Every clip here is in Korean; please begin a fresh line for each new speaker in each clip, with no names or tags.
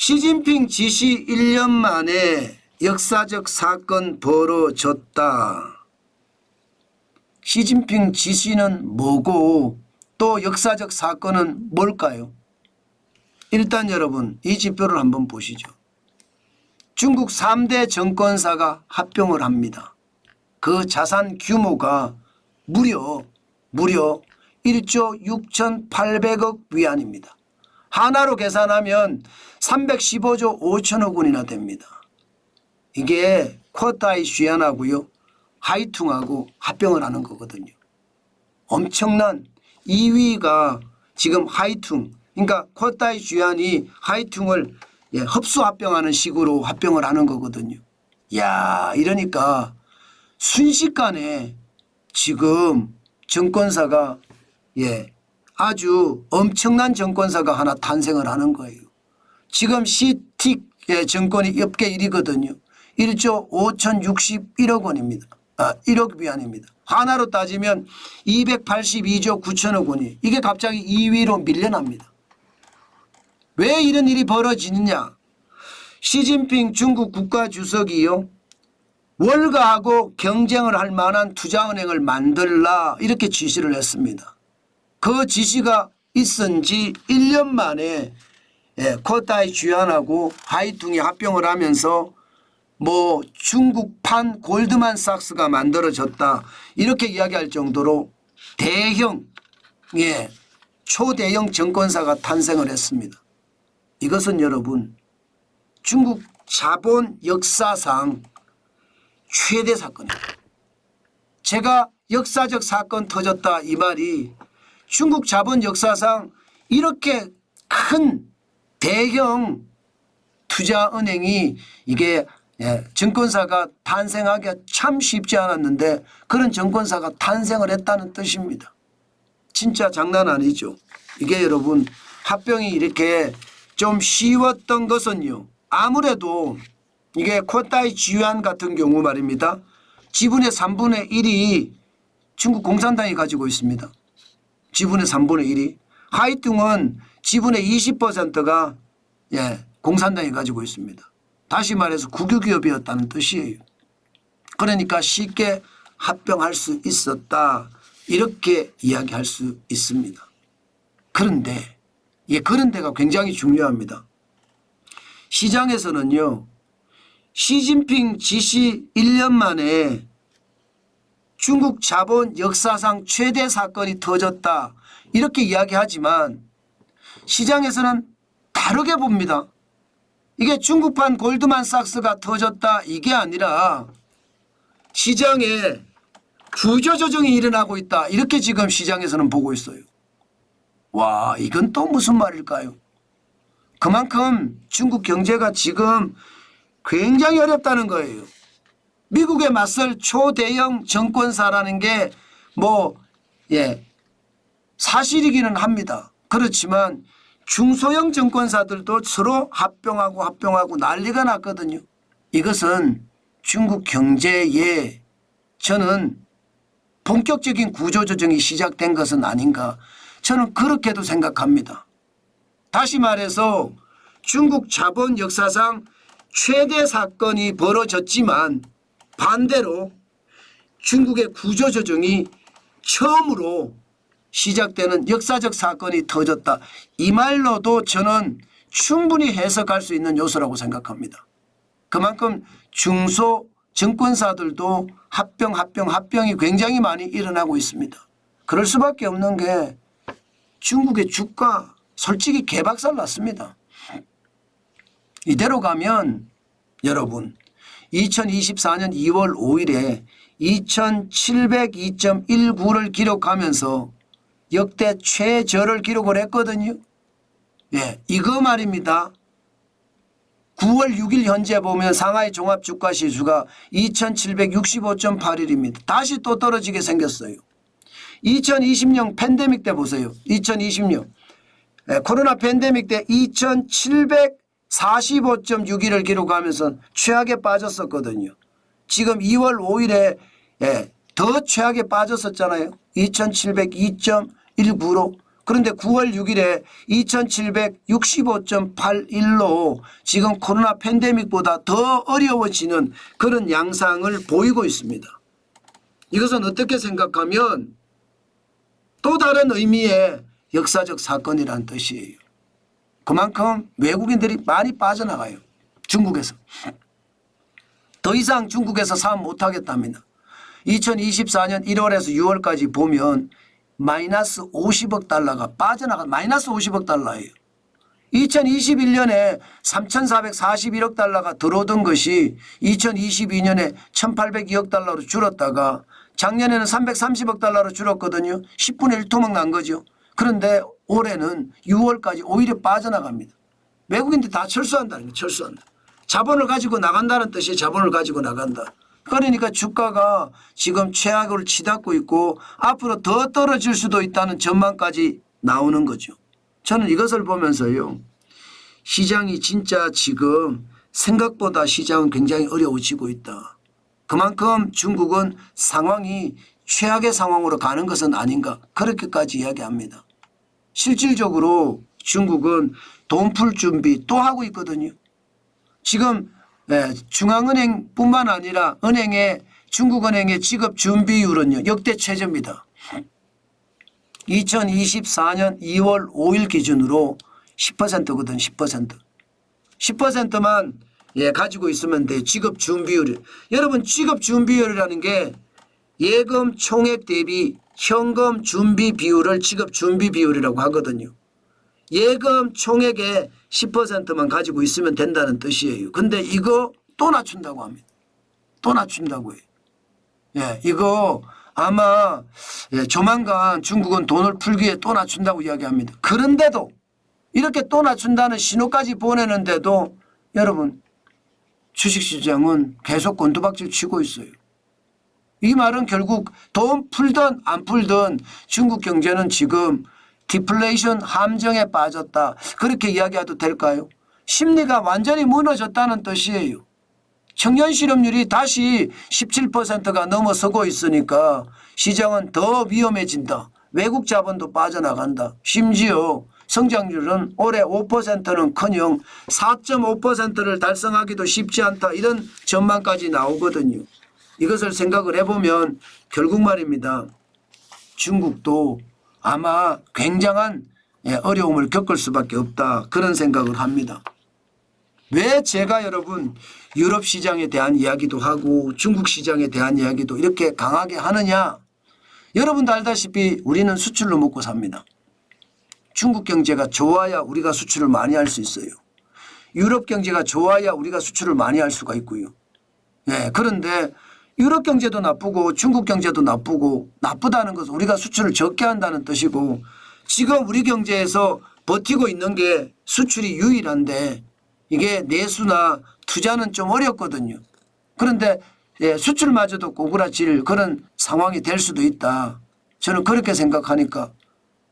시진핑 지시 1년 만에 역사적 사건 벌어졌다. 시진핑 지시는 뭐고 또 역사적 사건은 뭘까요? 일단 여러분 이 지표를 한번 보시죠. 중국 3대 정권사가 합병을 합니다. 그 자산 규모가 무려 1조 6,800억 위안입니다. 하나로 계산하면 315조 5천억 원이나 됩니다. 이게 쿼타이 슈안하고요 하이퉁하고 합병을 하는 거거든요. 엄청난 2위가 지금 하이퉁, 그러니까 쿼타이 슈안이 하이퉁을 흡수 합병하는 식으로 합병을 하는 거거든요. 야, 이러니까 순식간에 지금 정권사가 아주 엄청난 정권사가 하나 탄생을 하는 거예요. 지금 시틱 정권이 업계 1위거든요. 1조 5,061억 원입니다. 1억 위안입니다. 하나로 따지면 282조 9천억 원이 이게 갑자기 2위로 밀려납니다. 왜 이런 일이 벌어지느냐. 시진핑 중국 국가주석이요. 월가하고 경쟁을 할 만한 투자은행을 만들라 이렇게 지시를 했습니다. 그 지시가 있은 지 1년 만에 쿼타이 슈안하고 하이퉁이 합병을 하면서 뭐 중국판 골드만삭스가 만들어졌다 이렇게 이야기할 정도로 대형 초대형 정권사가 탄생을 했습니다. 이것은 여러분 중국 자본 역사상 최대 사건입니다. 제가 역사적 사건 터졌다 이 말이 중국 자본 역사상 이렇게 큰 대형 투자은행이 이게 정권사가 탄생하기가 참 쉽지 않았는데 그런 정권사가 탄생을 했다는 뜻입니다. 진짜 장난 아니죠. 이게 여러분 합병이 이렇게 좀 쉬웠던 것은요. 아무래도 이게 쿼타이 슈안 같은 경우 말입니다. 지분의 3분의 1이 중국 공산당이 가지고 있습니다. 지분의 3분의 1이. 하이퉁은 지분의 20%가 공산당이 가지고 있습니다. 다시 말해서 국유기업이었다는 뜻이에요. 그러니까 쉽게 합병할 수 있었다 이렇게 이야기할 수 있습니다. 그런데 그런 데가 굉장히 중요합니다. 시장에서는요. 시진핑 지시 1년 만에 중국 자본 역사상 최대 사건이 터졌다 이렇게 이야기하지만 시장에서는 다르게 봅니다. 이게 중국판 골드만삭스가 터졌다 이게 아니라 시장에 구조조정이 일어나고 있다 이렇게 지금 시장에서는 보고 있어요. 와, 이건 또 무슨 말일까요? 그만큼 중국 경제가 지금 굉장히 어렵다는 거예요. 미국에 맞설 초대형 정권사라는 게 사실이기는 합니다. 그렇지만 중소형 정권사들도 서로 합병하고 난리가 났거든요. 이것은 중국 경제에 저는 본격적인 구조조정이 시작된 것은 아닌가 저는 그렇게도 생각합니다. 다시 말해서 중국 자본 역사상 최대 사건이 벌어졌지만 반대로 중국의 구조조정이 처음으로 시작되는 역사적 사건이 터졌다. 이 말로도 저는 충분히 해석할 수 있는 요소라고 생각합니다. 그만큼 중소 정권사들도 합병이 굉장히 많이 일어나고 있습니다. 그럴 수밖에 없는 게 중국의 주가 솔직히 개박살 났습니다. 이대로 가면 여러분 2024년 2월 5일에 2702.19를 기록하면서 역대 최저를 기록을 했거든요. 이거 말입니다. 9월 6일 현재 보면 상하이 종합주가지수가 2765.81입니다. 다시 또 떨어지게 생겼어요. 2020년 팬데믹 때 보세요. 2020년 코로나 팬데믹 때 2745.61을 기록하면서 최악에 빠졌었거든요. 지금 2월 5일에 더 최악에 빠졌었잖아요. 2702.19로 그런데 9월 6일에 2765.81로 지금 코로나 팬데믹보다 더 어려워지는 그런 양상을 보이고 있습니다. 이것은 어떻게 생각하면 또 다른 의미의 역사적 사건이라는 뜻이에요. 그만큼 외국인들이 많이 빠져나가요. 중국에서. 더 이상 중국에서 사업 못하겠답니다. 2024년 1월에서 6월까지 보면 마이너스 50억 달러가 빠져나간 마이너스 50억 달러예요. 2021년에 3,441억 달러가 들어오던 것이 2022년에 1,802억 달러로 줄었다가 작년에는 330억 달러로 줄었거든요. 10분의 1토막 난 거죠. 그런데 올해는 6월까지 오히려 빠져나갑니다. 외국인들 다 철수한다는 거예요. 철수한다. 자본을 가지고 나간다는 뜻이 자본을 가지고 나간다. 그러니까 주가가 지금 최악을 치닫고 있고 앞으로 더 떨어질 수도 있다는 전망까지 나오는 거죠. 저는 이것을 보면서요. 시장이 진짜 지금 생각보다 시장은 굉장히 어려워지고 있다. 그만큼 중국은 상황이 최악의 상황으로 가는 것은 아닌가 그렇게까지 이야기합니다. 실질적으로 중국은 돈 풀 준비 또 하고 있거든요. 지금 중앙은행뿐만 아니라 중국은행의 지급 준비율은요 역대 최저입니다. 2024년 2월 5일 기준으로 10%거든 10%. 10%만 가지고 있으면 돼요. 지급 준비율이. 여러분 지급 준비율이라는 게 예금 총액 대비 현금 준비 비율을 지급 준비 비율이라고 하거든요. 예금 총액의 10%만 가지고 있으면 된다는 뜻이에요. 근데 이거 또 낮춘다고 합니다. 또 낮춘다고 해요. 이거 아마 조만간 중국은 돈을 풀기 위해 또 낮춘다고 이야기합니다. 그런데도 이렇게 또 낮춘다는 신호까지 보내는데도 여러분 주식시장은 계속 곤두박질 치고 있어요. 이 말은 결국 돈 풀든 안 풀든 중국 경제는 지금 디플레이션 함정에 빠졌다. 그렇게 이야기해도 될까요? 심리가 완전히 무너졌다는 뜻이에요. 청년 실업률이 다시 17%가 넘어서고 있으니까 시장은 더 위험해진다. 외국 자본도 빠져나간다. 심지어 성장률은 올해 5%는커녕 4.5%를 달성하기도 쉽지 않다. 이런 전망까지 나오거든요. 이것을 생각을 해보면 결국 말입니다. 중국도 아마 굉장한 어려움을 겪을 수밖에 없다. 그런 생각을 합니다. 왜 제가 여러분 유럽 시장에 대한 이야기도 하고 중국 시장에 대한 이야기도 이렇게 강하게 하느냐. 여러분도 알다시피 우리는 수출로 먹고 삽니다. 중국 경제가 좋아야 우리가 수출을 많이 할 수 있어요. 유럽 경제가 좋아야 우리가 수출을 많이 할 수가 있고요. 그런데 유럽 경제도 나쁘고 중국 경제도 나쁘고 나쁘다는 것은 우리가 수출을 적게 한다는 뜻이고 지금 우리 경제에서 버티고 있는 게 수출이 유일한데 이게 내수나 투자는 좀 어렵거든요. 그런데 수출마저도 꼬꾸라질 그런 상황이 될 수도 있다. 저는 그렇게 생각하니까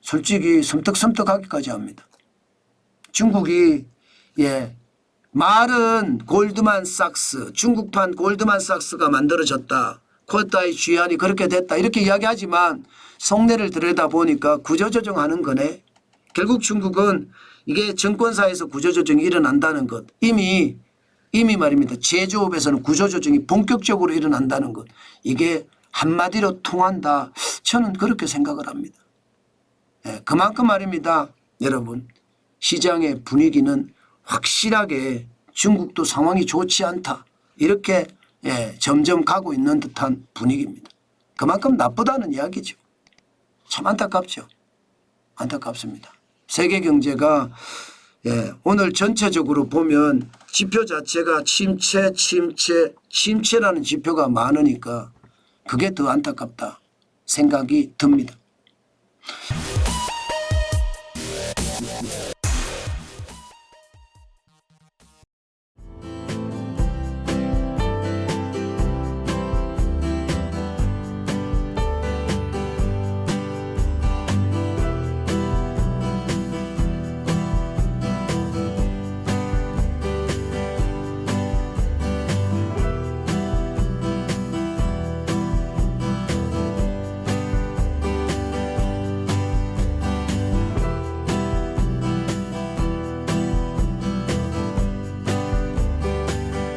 솔직히 섬뜩섬뜩하기까지 합니다. 중국이 말은 골드만삭스 중국판 골드만삭스가 만들어졌다. 쿼타의 쥐안이 그렇게 됐다. 이렇게 이야기하지만 속내를 들여다보니까 구조조정하는 거네. 결국 중국은 이게 정권사에서 구조조정이 일어난다는 것. 이미 말입니다. 제조업에서는 구조조정이 본격적으로 일어난다는 것. 이게 한마디로 통한다. 저는 그렇게 생각을 합니다. 그만큼 말입니다. 여러분 시장의 분위기는 확실하게 중국도 상황이 좋지 않다. 이렇게 점점 가고 있는 듯한 분위기입니다. 그만큼 나쁘다는 이야기죠. 참 안타깝죠. 안타깝습니다. 세계 경제가 오늘 전체적으로 보면 지표 자체가 침체라는 지표가 많으니까 그게 더 안타깝다 생각이 듭니다.